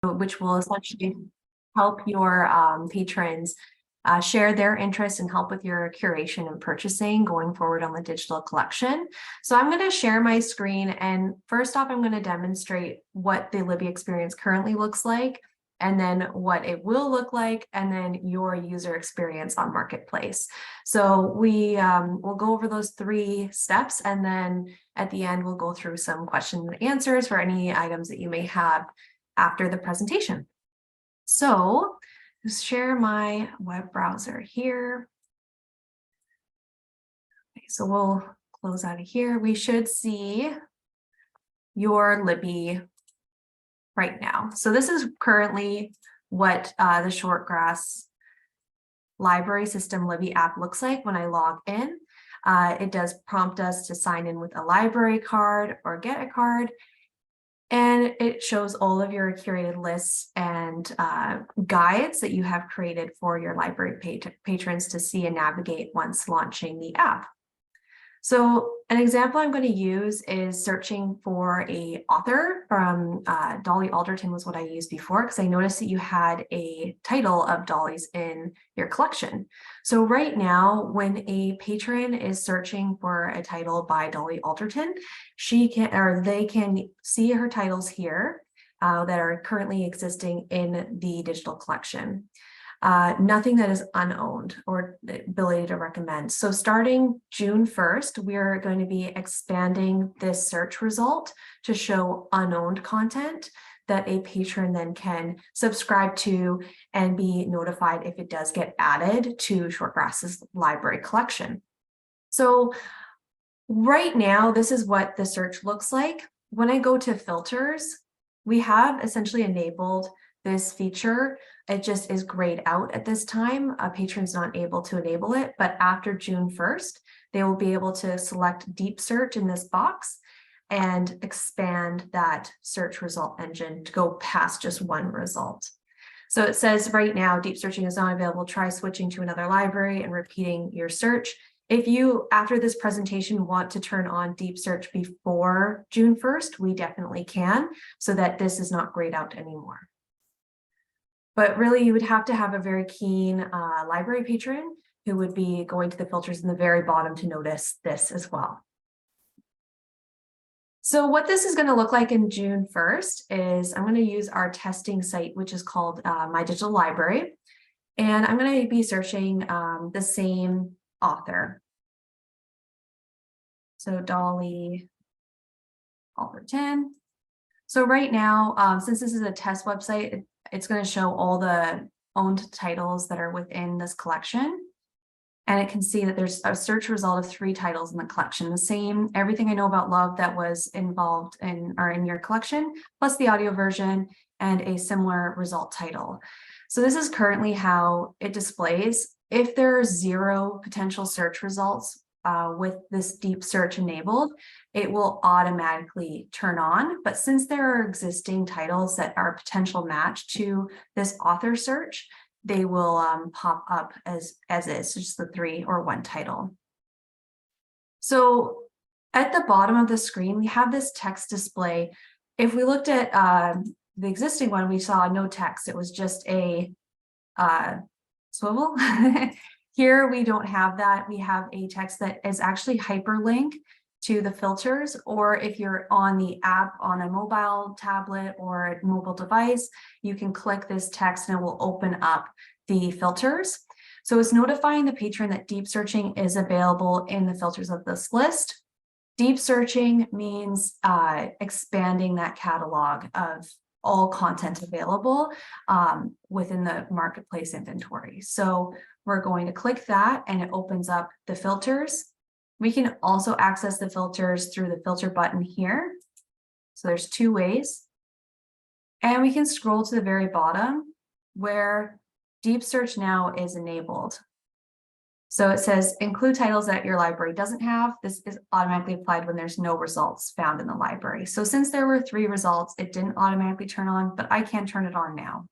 which will essentially help your patrons share their interests and help with your curation and purchasing going forward on the digital collection. So I'm going to share my screen, and first off, I'm going to demonstrate what the Libby experience currently looks like, and then what it will look like, and then your user experience on Marketplace. So we will go over those 3 steps, and then at the end, we'll go through some questions and answers for any items that you may have after the presentation. So just share my web browser here. Okay, so we'll close out of here. We should see your Libby right now. So this is currently what the Shortgrass library system Libby app looks like when I log in. It does prompt us to sign in with a library card or get a card. And it shows all of your curated lists and guides that you have created for your library patrons to see and navigate once launching the app. So an example I'm going to use is searching for an author from Dolly Alderton was what I used before, because I noticed that you had a title of Dolly's in your collection. So right now, when a patron is searching for a title by Dolly Alderton, they can see her titles here that are currently existing in the digital collection. Nothing that is unowned or the ability to recommend. So starting June 1st, we are going to be expanding this search result to show unowned content that a patron then can subscribe to and be notified if it does get added to Shortgrass's library collection. So right now, this is what the search looks like. When I go to filters, we have essentially enabled this feature. It just is grayed out at this time. A patron's not able to enable it, but after June 1st, they will be able to select deep search in this box and expand that search result engine to go past just one result. So it says right now, deep searching is not available. Try switching to another library and repeating your search. If you, after this presentation, want to turn on deep search before June 1st, we definitely can, so that this is not grayed out anymore. But really, you would have to have a very keen library patron who would be going to the filters in the very bottom to notice this as well. So what this is going to look like in June 1st is I'm going to use our testing site, which is called My Digital Library. And I'm going to be searching the same author. So Dolly Alderton. So right now, since this is a test website, it's going to show all the owned titles that are within this collection. And it can see that there's a search result of 3 titles in the collection. The same, everything I know about love that was involved in your collection, plus the audio version and a similar result title. So this is currently how it displays. If there are 0 potential search results with this deep search enabled, it will automatically turn on. But since there are existing titles that are a potential match to this author search, they will pop up as is, just the 3 or 1 title. So at the bottom of the screen, we have this text display. If we looked at the existing one, we saw no text. It was just a swivel. Here, we don't have that. We have a text that is actually hyperlink to the filters, or if you're on the app on a mobile tablet or a mobile device, you can click this text and it will open up the filters. So it's notifying the patron that deep searching is available in the filters of this list. Deep searching means expanding that catalog of all content available within the marketplace inventory. So we're going to click that and it opens up the filters. We can also access the filters through the filter button here. So there's 2 ways. And we can scroll to the very bottom where deep search now is enabled. So it says include titles that your library doesn't have. This is automatically applied when there's no results found in the library. So since there were 3 results, it didn't automatically turn on, but I can turn it on now.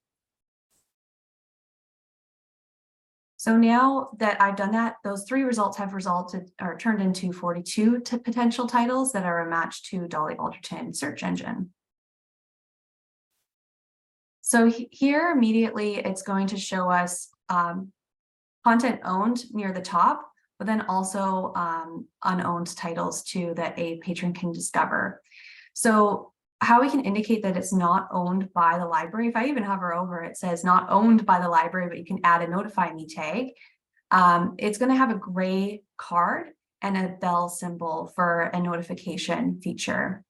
So now that I've done that, those 3 results have resulted or turned into 42 potential titles that are a match to Dolly Alderton search engine. So here immediately it's going to show us content owned near the top, but then also unowned titles too that a patron can discover. So how we can indicate that it's not owned by the library, if I even hover over it, says not owned by the library, but you can add a notify me tag. It's going to have a gray card and a bell symbol for a notification feature.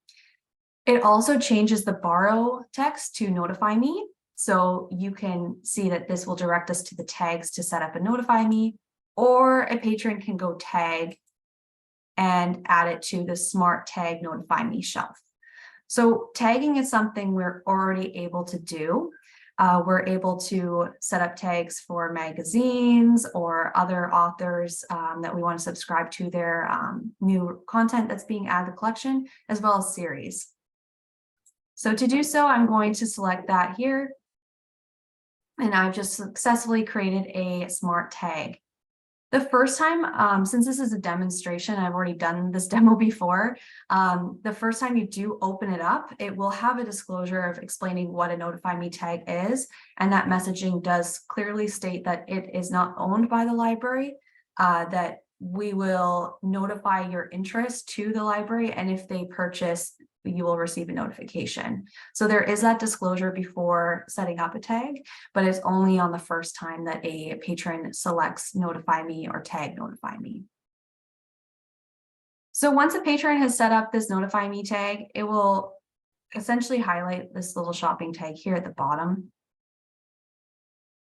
It also changes the borrow text to notify me. So you can see that this will direct us to the tags to set up a notify me, or a patron can go tag and add it to the smart tag notify me shelf. So tagging is something we're already able to do. We're able to set up tags for magazines or other authors that we want to subscribe to their new content that's being added to the collection, as well as series. So to do so, I'm going to select that here. And I've just successfully created a smart tag. The first time, since this is a demonstration, I've already done this demo before. The first time you do open it up, it will have a disclosure of explaining what a notify me tag is. And that messaging does clearly state that it is not owned by the library, that we will notify your interest to the library. And if they purchase, you will receive a notification. So there is that disclosure before setting up a tag, but it's only on the first time that a patron selects notify me or tag notify me. So once a patron has set up this notify me tag, it will essentially highlight this little shopping tag here at the bottom.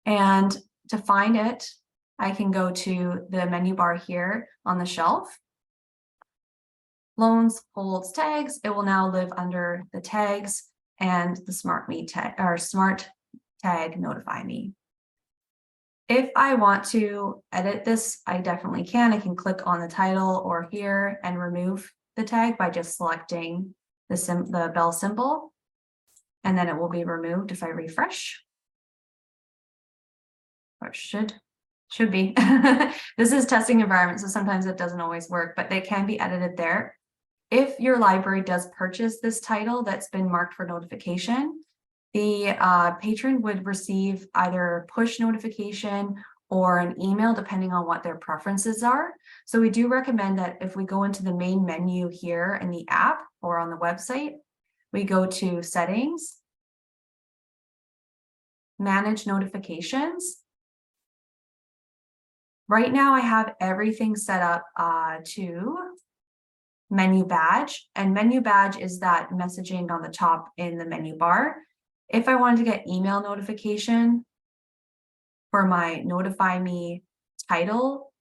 And to find it, I can go to the menu bar here on the shelf. Loans, holds, tags. It will now live under the tags and the smart me tag or smart tag notify me. If I want to edit this, I definitely can. I can click on the title or here and remove the tag by just selecting the bell symbol, and then it will be removed if I refresh. Or it should be. This is testing environment, so sometimes it doesn't always work, but they can be edited there. If your library does purchase this title that's been marked for notification, the patron would receive either push notification or an email, depending on what their preferences are. So we do recommend that if we go into the main menu here in the app or on the website, we go to settings, manage notifications. Right now I have everything set up to menu badge, and menu badge is that messaging on the top in the menu bar. If I wanted to get email notification for my notify me title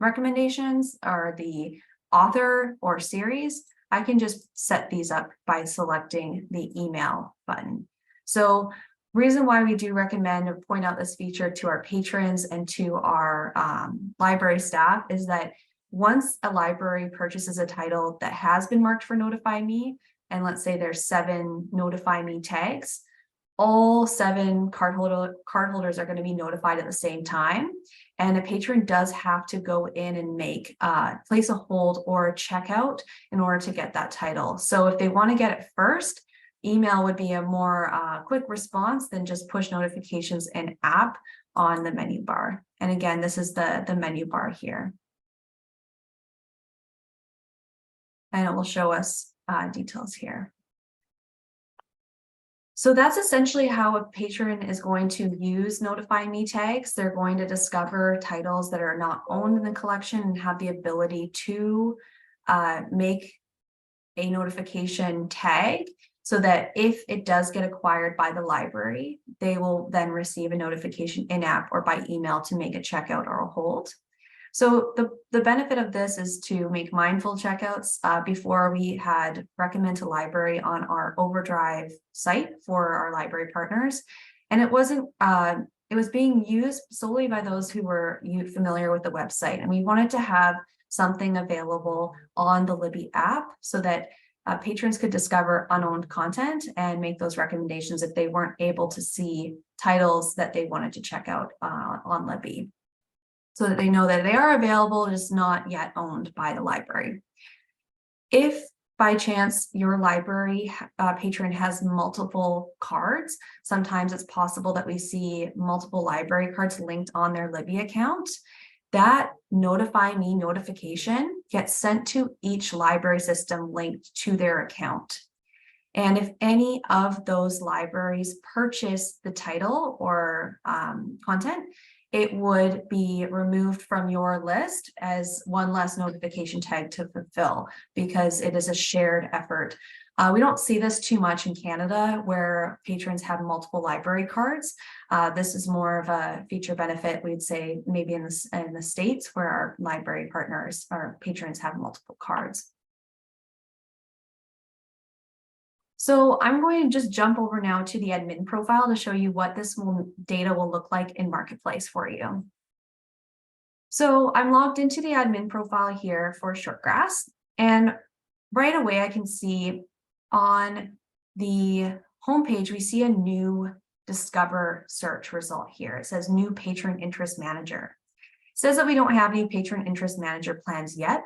recommendations or the author or series, I can just set these up by selecting the email button. So reason why we do recommend or point out this feature to our patrons and to our library staff is that once a library purchases a title that has been marked for notify me, and let's say there's 7 notify me tags, all 7 cardholders are going to be notified at the same time. And a patron does have to go in and make place a hold or a checkout in order to get that title. So if they want to get it first, email would be a more quick response than just push notifications in app on the menu bar. And again, this is the menu bar here. And it will show us details here. So that's essentially how a patron is going to use notify me tags. They're going to discover titles that are not owned in the collection and have the ability to make a notification tag so that if it does get acquired by the library, they will then receive a notification in-app or by email to make a checkout or a hold. So the benefit of this is to make mindful checkouts. Before we had recommend to library on our Overdrive site for our library partners. And it wasn't, it was being used solely by those who were familiar with the website. And we wanted to have something available on the Libby app so that patrons could discover unowned content and make those recommendations if they weren't able to see titles that they wanted to check out on Libby, so that they know that they are available, just not yet owned by the library. If by chance your library patron has multiple cards, sometimes it's possible that we see multiple library cards linked on their Libby account. That notify me notification gets sent to each library system linked to their account. And if any of those libraries purchase the title or content, it would be removed from your list as one less notification tag to fulfill because it is a shared effort. We don't see this too much in Canada where patrons have multiple library cards. This is more of a feature benefit, we'd say maybe in the States where our library partners, our patrons have multiple cards. So I'm going to just jump over now to the admin profile to show you what this data will look like in Marketplace for you. So I'm logged into the admin profile here for Shortgrass, and right away I can see on the homepage, we see a new Discover search result here. It says new patron interest manager. It says that we don't have any patron interest manager plans yet.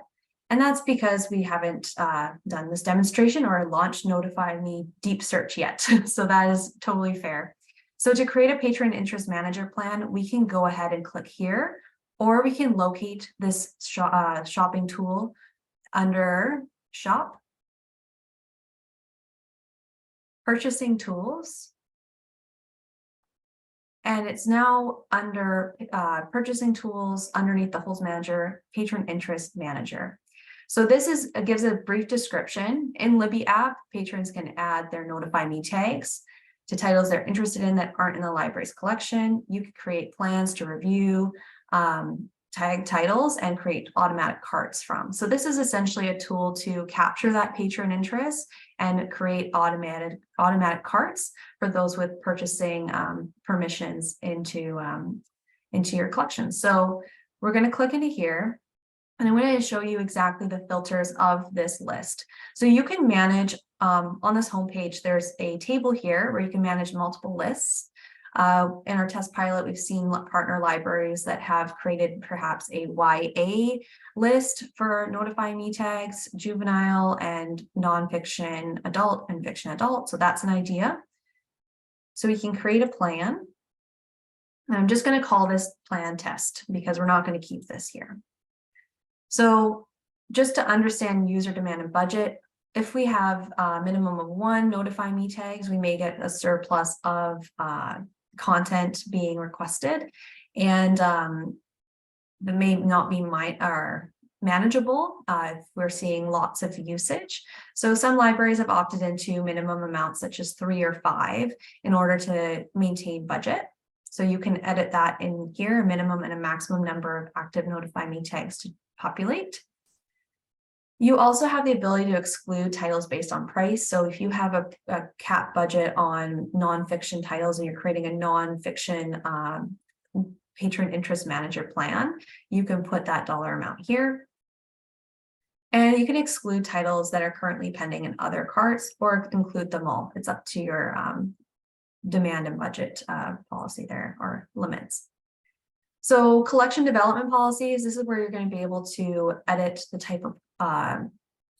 And that's because we haven't done this demonstration or launched Notify Me Deep Search yet. So that is totally fair. So to create a patron interest manager plan, we can go ahead and click here, or we can locate this shopping tool under Shop, Purchasing Tools. And it's now under Purchasing Tools underneath the Holds Manager, Patron Interest Manager. So this gives a brief description. In Libby app, patrons can add their Notify Me tags to titles they're interested in that aren't in the library's collection. You can create plans to review tag titles and create automatic carts from. So this is essentially a tool to capture that patron interest and create automatic carts for those with purchasing permissions into your collection. So we're going to click into here. And I'm going to show you exactly the filters of this list. So you can manage on this homepage, there's a table here where you can manage multiple lists. In our test pilot, we've seen partner libraries that have created perhaps a YA list for Notify Me tags, juvenile and nonfiction adult and fiction adult. So that's an idea. So we can create a plan. And I'm just going to call this plan test because we're not going to keep this here. So just to understand user demand and budget, if we have a minimum of 1 Notify Me tags, we may get a surplus of content being requested, and that may not be manageable if we're seeing lots of usage. So some libraries have opted into minimum amounts such as 3 or 5 in order to maintain budget. So you can edit that in here, a minimum and a maximum number of active Notify Me tags to populate. You also have the ability to exclude titles based on price. So if you have a cap budget on nonfiction titles and you're creating a nonfiction patron interest manager plan, you can put that dollar amount here. And you can exclude titles that are currently pending in other carts or include them all. It's up to your demand and budget policy there, or limits. So collection development policies, this is where you're going to be able to edit the type of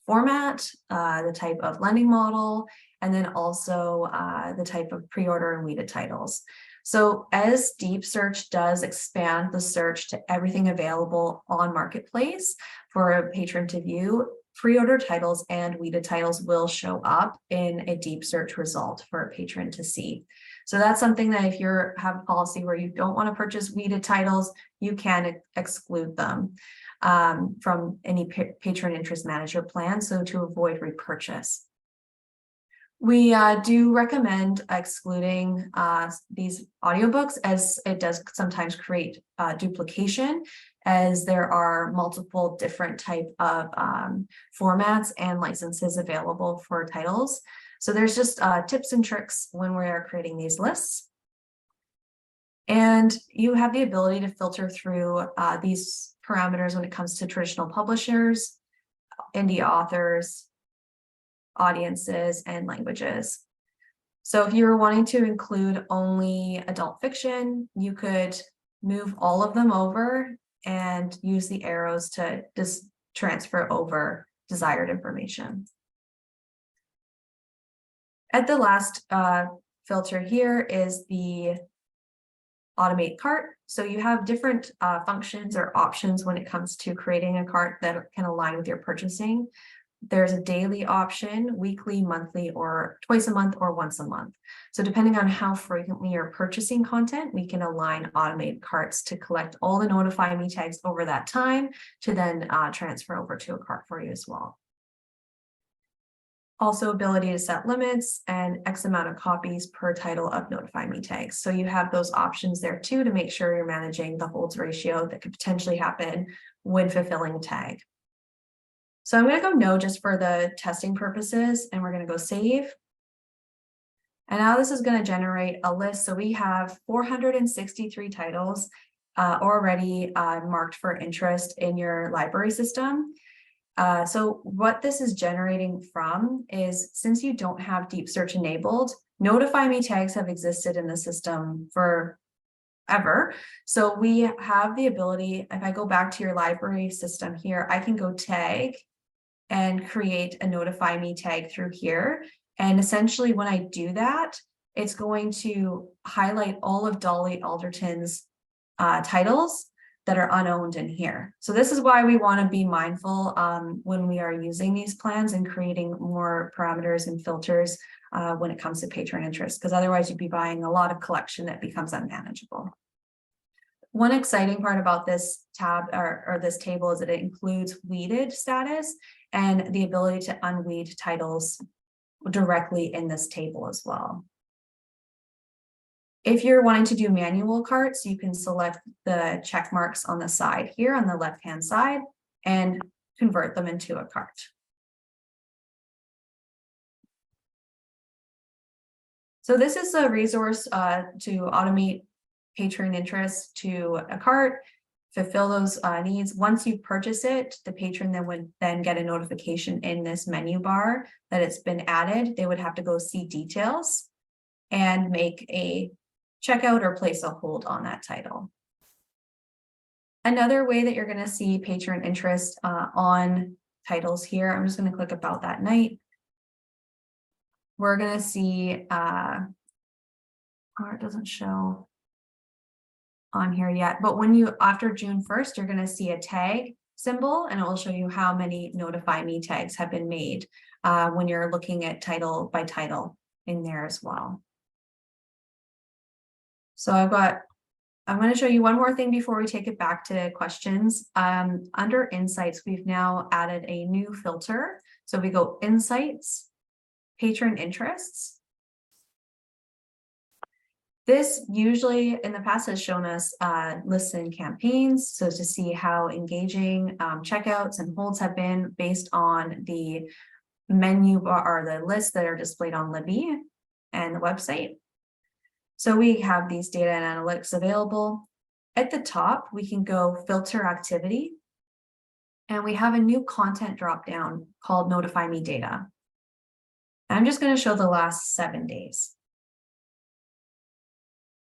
format, the type of lending model, and then also the type of pre-order and weeded titles. So as Deep Search does expand the search to everything available on Marketplace for a patron to view, pre-order titles and weeded titles will show up in a Deep Search result for a patron to see. So that's something that if you have a policy where you don't want to purchase weeded titles, you can exclude them from any patron interest manager plan, so to avoid repurchase. We do recommend excluding these audiobooks, as it does sometimes create duplication, as there are multiple different type of formats and licenses available for titles. So there's just tips and tricks when we are creating these lists. And you have the ability to filter through these parameters when it comes to traditional publishers, indie authors, audiences, and languages. So if you were wanting to include only adult fiction, you could move all of them over and use the arrows to just transfer over desired information. At the last filter here is the automate cart. So you have different functions or options when it comes to creating a cart that can align with your purchasing. There's a daily option, weekly, monthly, or twice a month, or once a month. So depending on how frequently you're purchasing content, we can align automated carts to collect all the notify me tags over that time to then transfer over to a cart for you as well. Also, ability to set limits and X amount of copies per title of notify me tags. So you have those options there too to make sure you're managing the holds ratio that could potentially happen when fulfilling a tag. So I'm going to go no just for the testing purposes, and we're going to go save. And now this is going to generate a list. So we have 463 titles already marked for interest in your library system. So what this is generating from is, since you don't have deep search enabled, notify me tags have existed in the system forever. So we have the ability, if I go back to your library system here, I can go tag and create a notify me tag through here. And essentially when I do that, it's going to highlight all of Dolly Alderton's titles that are unowned in here. So this is why we want to be mindful when we are using these plans and creating more parameters and filters when it comes to patron interest, because otherwise you'd be buying a lot of collection that becomes unmanageable. One exciting part about this tab or this table is that it includes weeded status and the ability to unweed titles directly in this table as well. If you're wanting to do manual carts, you can select the check marks on the side here on the left-hand side and convert them into a cart. So this is a resource to automate patron interest to a cart, fulfill those needs. Once you purchase it, the patron then would then get a notification in this menu bar that it's been added. They would have to go see details and make a checkout or place a hold on that title. Another way that you're going to see patron interest on titles here, I'm just going to click about that night. We're going to see, or it doesn't show on here yet, but when you, after June 1st, you're going to see a tag symbol and it will show you how many notify me tags have been made when you're looking at title by title in there as well. So I'm going to show you one more thing before we take it back to questions. Under Insights, we've now added a new filter. So we go Insights, Patron Interests. This usually in the past has shown us lists and campaigns. So to see how engaging checkouts and holds have been based on the menu bar or the lists that are displayed on Libby and the website. So we have these data and analytics available. At the top, we can go filter activity. And we have a new content dropdown called Notify Me Data. I'm just going to show the last 7 days.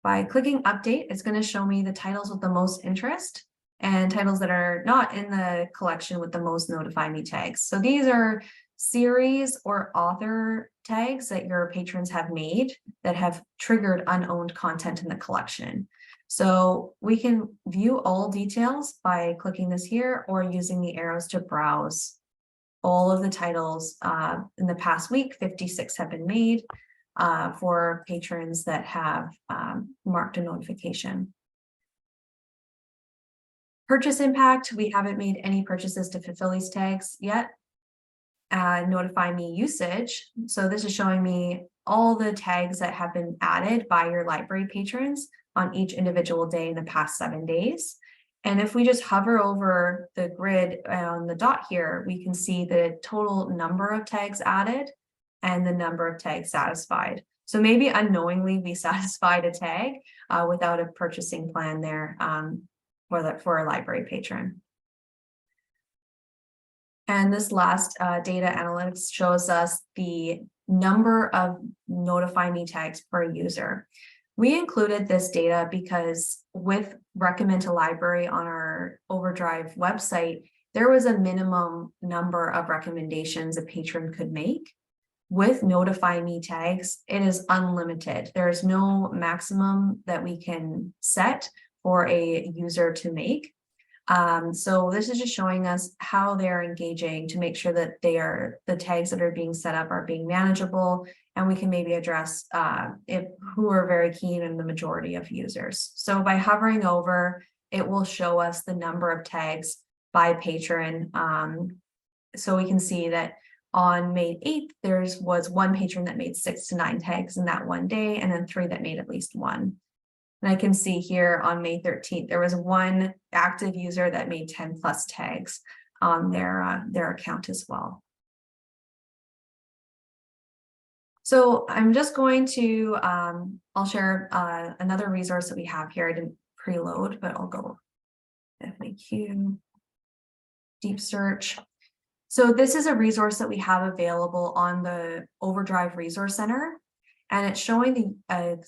By clicking update, it's going to show me the titles with the most interest and titles that are not in the collection with the most notify me tags. So these are series or author tags that your patrons have made that have triggered unowned content in the collection. So we can view all details by clicking this here or using the arrows to browse all of the titles. In the past week, 56 have been made for patrons that have marked a notification. Purchase impact, we haven't made any purchases to fulfill these tags yet. Notify me usage. So this is showing me all the tags that have been added by your library patrons on each individual day in the past 7 days. And if we just hover over the grid on the dot here, we can see the total number of tags added and the number of tags satisfied. So maybe unknowingly we satisfied a tag without a purchasing plan there for a library patron. And this last data analytics shows us the number of notify me tags per user. We included this data because with recommend to library on our Overdrive website, there was a minimum number of recommendations a patron could make. with notify me tags, it is unlimited. There is no maximum that we can set for a user to make. So this is just showing us how they're engaging to make sure that the tags that are being set up are being manageable, and we can maybe address who are very keen in the majority of users. So by hovering over, it will show us the number of tags by patron. So we can see that on May 8th, there was one patron that made 6 to 9 tags in that one day, and then 3 that made at least 1. And I can see here on May 13th, there was one active user that made 10 plus tags on their account as well. So I'm just going to, I'll share another resource that we have here. I didn't preload, but I'll go FAQ, deep search. So this is a resource that we have available on the Overdrive Resource Center, and it's showing the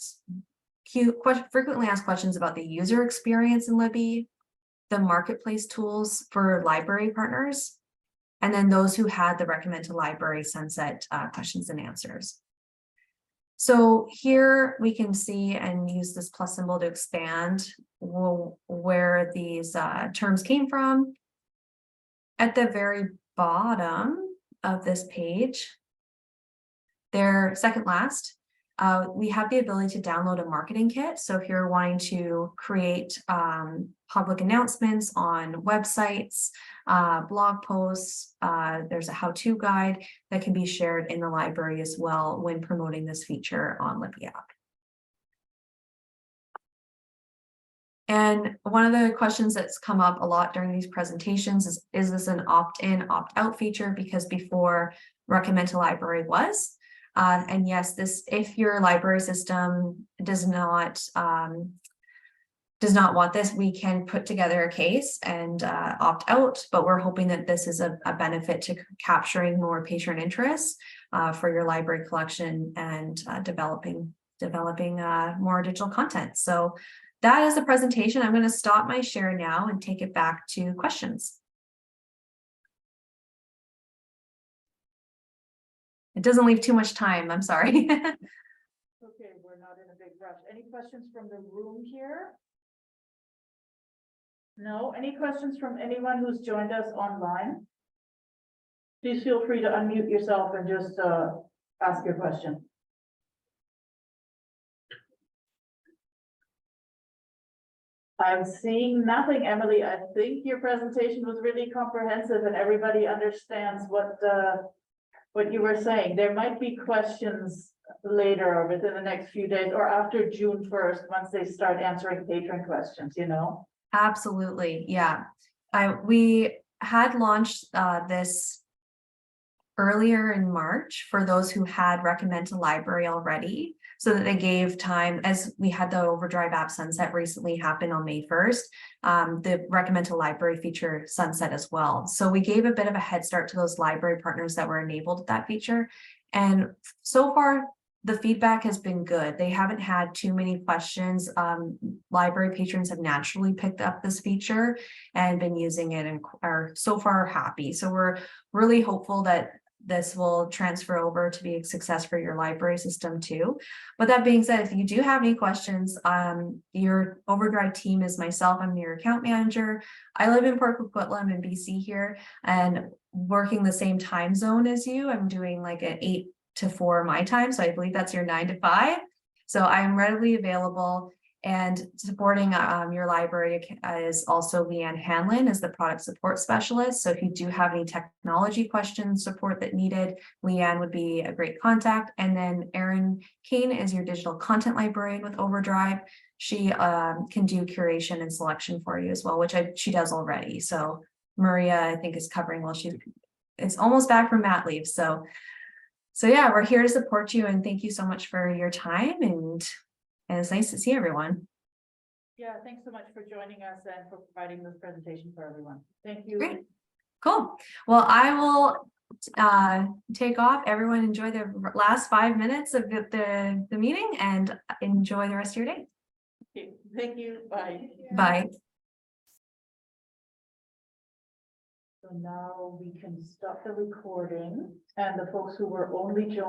frequently asked questions about the user experience in Libby, the marketplace tools for library partners, and then those who had the recommend to library sunset questions and answers. So here we can see and use this plus symbol to expand where these terms came from. At the very bottom of this page, they're second last. We have the ability to download a marketing kit. So if you're wanting to create public announcements on websites, blog posts, there's a how-to guide that can be shared in the library as well when promoting this feature on Libby app. And one of the questions that's come up a lot during these presentations is this an opt-in, opt-out feature? Because before recommend to library was. And yes, if your library system does not want this, we can put together a case and opt out, but we're hoping that this is a benefit to capturing more patron interest for your library collection and developing more digital content. So that is the presentation. I'm going to stop my share now and take it back to questions. It doesn't leave too much time. I'm sorry. Okay, we're not in a big rush. Any questions from the room here? No? Any questions from anyone who's joined us online? Please feel free to unmute yourself and just ask your question. I'm seeing nothing, Emily. I think your presentation was really comprehensive and everybody understands what you were saying. There might be questions later or within the next few days or after June 1st, once they start answering patron questions, you know? Absolutely. Yeah. We had launched this earlier in March for those who had recommend to library already, so that they gave time, as we had the Overdrive app sunset recently happen on May 1st, the recommend to library feature sunset as well. So we gave a bit of a head start to those library partners that were enabled with that feature. And so far, the feedback has been good. They haven't had too many questions. Library patrons have naturally picked up this feature and been using it and are so far happy. So we're really hopeful that this will transfer over to be a success for your library system too. But that being said, if you do have any questions, your Overdrive team is myself. I'm your account manager. I live in Port Coquitlam in BC here and working the same time zone as you. I'm doing like an 8 to 4 my time. So I believe that's your 9 to 5. So I'm readily available. And supporting your library is also Leanne Hanlon as the product support specialist. So if you do have any technology questions, support that needed, Leanne would be a great contact. And then Erin Kane is your digital content librarian with Overdrive. She can do curation and selection for you as well, which she does already. So Maria, I think, is covering while it's almost back from mat leave. So yeah, we're here to support you, and thank you so much for your time, and it's nice to see everyone. Yeah, thanks so much for joining us and for providing this presentation for everyone. Thank you. Great. Cool. Well, I will take off. Everyone enjoy the last 5 minutes of the meeting and enjoy the rest of your day. Okay. Thank you. Bye. Bye. So now we can stop the recording, and the folks who were only joining